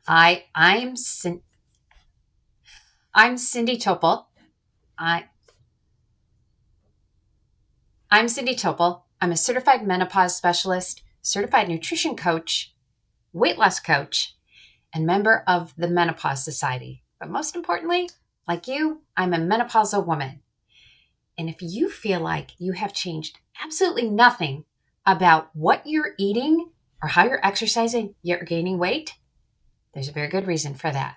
Hi, I'm Cindy Topol. I, I'm Cindy Topol. I'm a certified menopause specialist, certified nutrition coach, weight loss coach, and member of the Menopause Society. But most importantly, like you, I'm a menopausal woman. And if you feel like you have changed absolutely nothing about what you're eating or how you're exercising, yet you're gaining weight, there's a very good reason for that.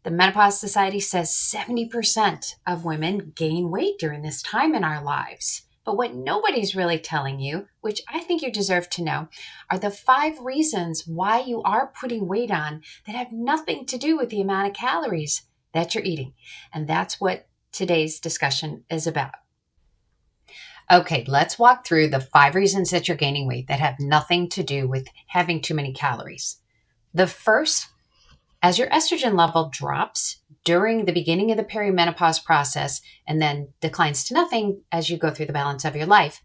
The Menopause Society says 70% of women gain weight during this time in our lives. But what nobody's really telling you, which I think you deserve to know, are the 5 reasons why you are putting weight on that have nothing to do with the amount of calories that you're eating. And that's what today's discussion is about. Okay, let's walk through the 5 reasons that you're gaining weight that have nothing to do with having too many calories. The first, as your estrogen level drops during the beginning of the perimenopause process and then declines to nothing as you go through the balance of your life,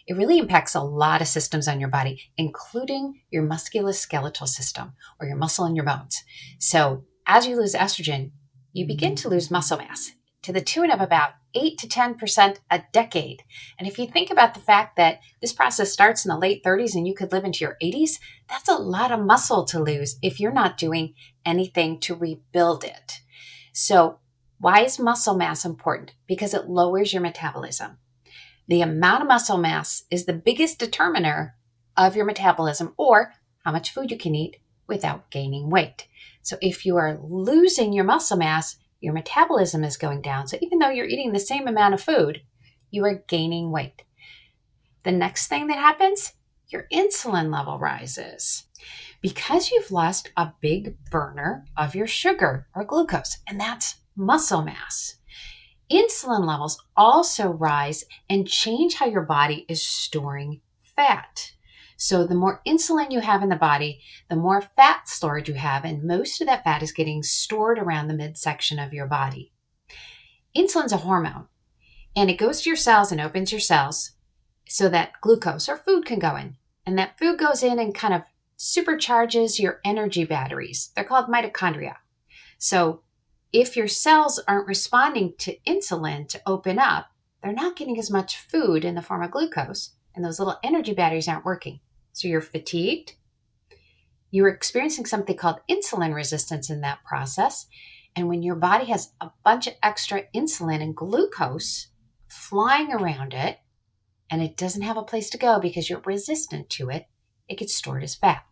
it really impacts a lot of systems on your body, including your musculoskeletal system or your muscle and your bones. So as you lose estrogen, you begin to lose muscle mass to the tune of about 8 to 10% a decade. And if you think about the fact that this process starts in the late 30s and you could live into your 80s, that's a lot of muscle to lose if you're not doing anything to rebuild it. So why is muscle mass important? Because it lowers your metabolism. The amount of muscle mass is the biggest determiner of your metabolism or how much food you can eat without gaining weight. So if you are losing your muscle mass, your metabolism is going down. So even though you're eating the same amount of food, you are gaining weight. The next thing that happens, your insulin level rises because you've lost a big burner of your sugar or glucose, and that's muscle mass. Insulin levels also rise and change how your body is storing fat. So the more insulin you have in the body, the more fat storage you have, and most of that fat is getting stored around the midsection of your body. Insulin's a hormone, and it goes to your cells and opens your cells so that glucose or food can go in. And that food goes in and kind of supercharges your energy batteries. They're called mitochondria. So if your cells aren't responding to insulin to open up, they're not getting as much food in the form of glucose, and those little energy batteries aren't working. So you're fatigued. You're experiencing something called insulin resistance in that process. And when your body has a bunch of extra insulin and glucose flying around it, and it doesn't have a place to go because you're resistant to it, it gets stored as fat.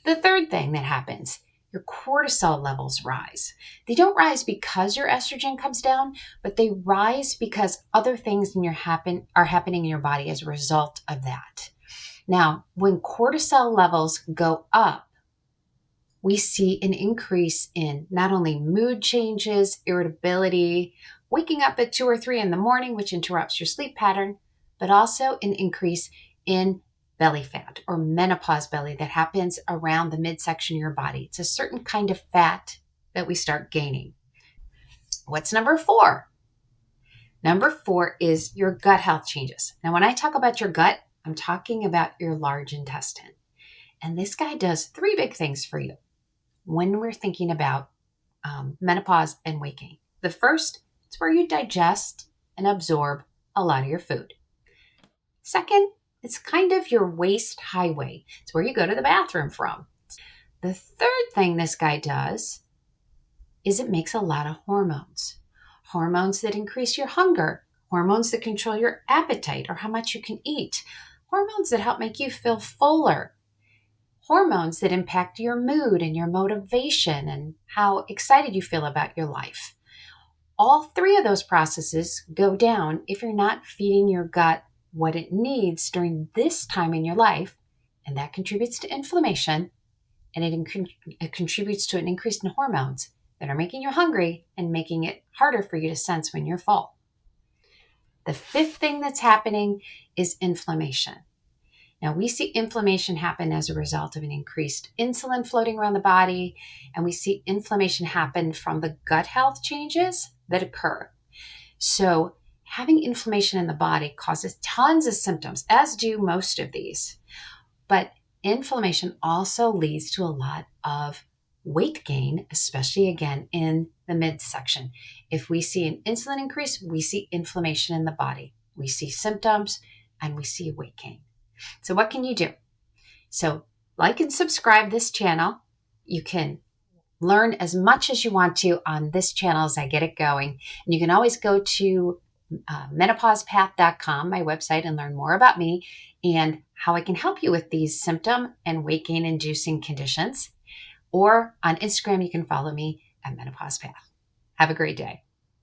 The third thing that happens, your cortisol levels rise. They don't rise because your estrogen comes down, but they rise because other things are happening in your body as a result of that. Now, when cortisol levels go up, we see an increase in not only mood changes, irritability, waking up at 2 or 3 in the morning, which interrupts your sleep pattern, but also an increase in belly fat or menopause belly that happens around the midsection of your body. It's a certain kind of fat that we start gaining. What's number 4? Number 4 is your gut health changes. Now, when I talk about your gut, I'm talking about your large intestine. And this guy does 3 big things for you when we're thinking about menopause and weight gain. The first, it's where you digest and absorb a lot of your food. Second, it's kind of your waste highway. It's where you go to the bathroom from. The third thing this guy does is it makes a lot of hormones. Hormones that increase your hunger, hormones that control your appetite or how much you can eat, hormones that help make you feel fuller, hormones that impact your mood and your motivation and how excited you feel about your life. All 3 of those processes go down if you're not feeding your gut what it needs during this time in your life, and that contributes to inflammation, and it contributes to an increase in hormones that are making you hungry and making it harder for you to sense when you're full. The 5th thing that's happening is inflammation. Now, we see inflammation happen as a result of an increased insulin floating around the body, and we see inflammation happen from the gut health changes that occur. So having inflammation in the body causes tons of symptoms, as do most of these. But inflammation also leads to a lot of weight gain, especially again in the midsection. If we see an insulin increase, we see inflammation in the body. We see symptoms and we see weight gain. So what can you do? So like and subscribe this channel. You can learn as much as you want to on this channel as I get it going. And you can always go to menopausepath.com, my website, and learn more about me and how I can help you with these symptom and weight gain inducing conditions. Or on Instagram, you can follow me at Menopause Path. Have a great day.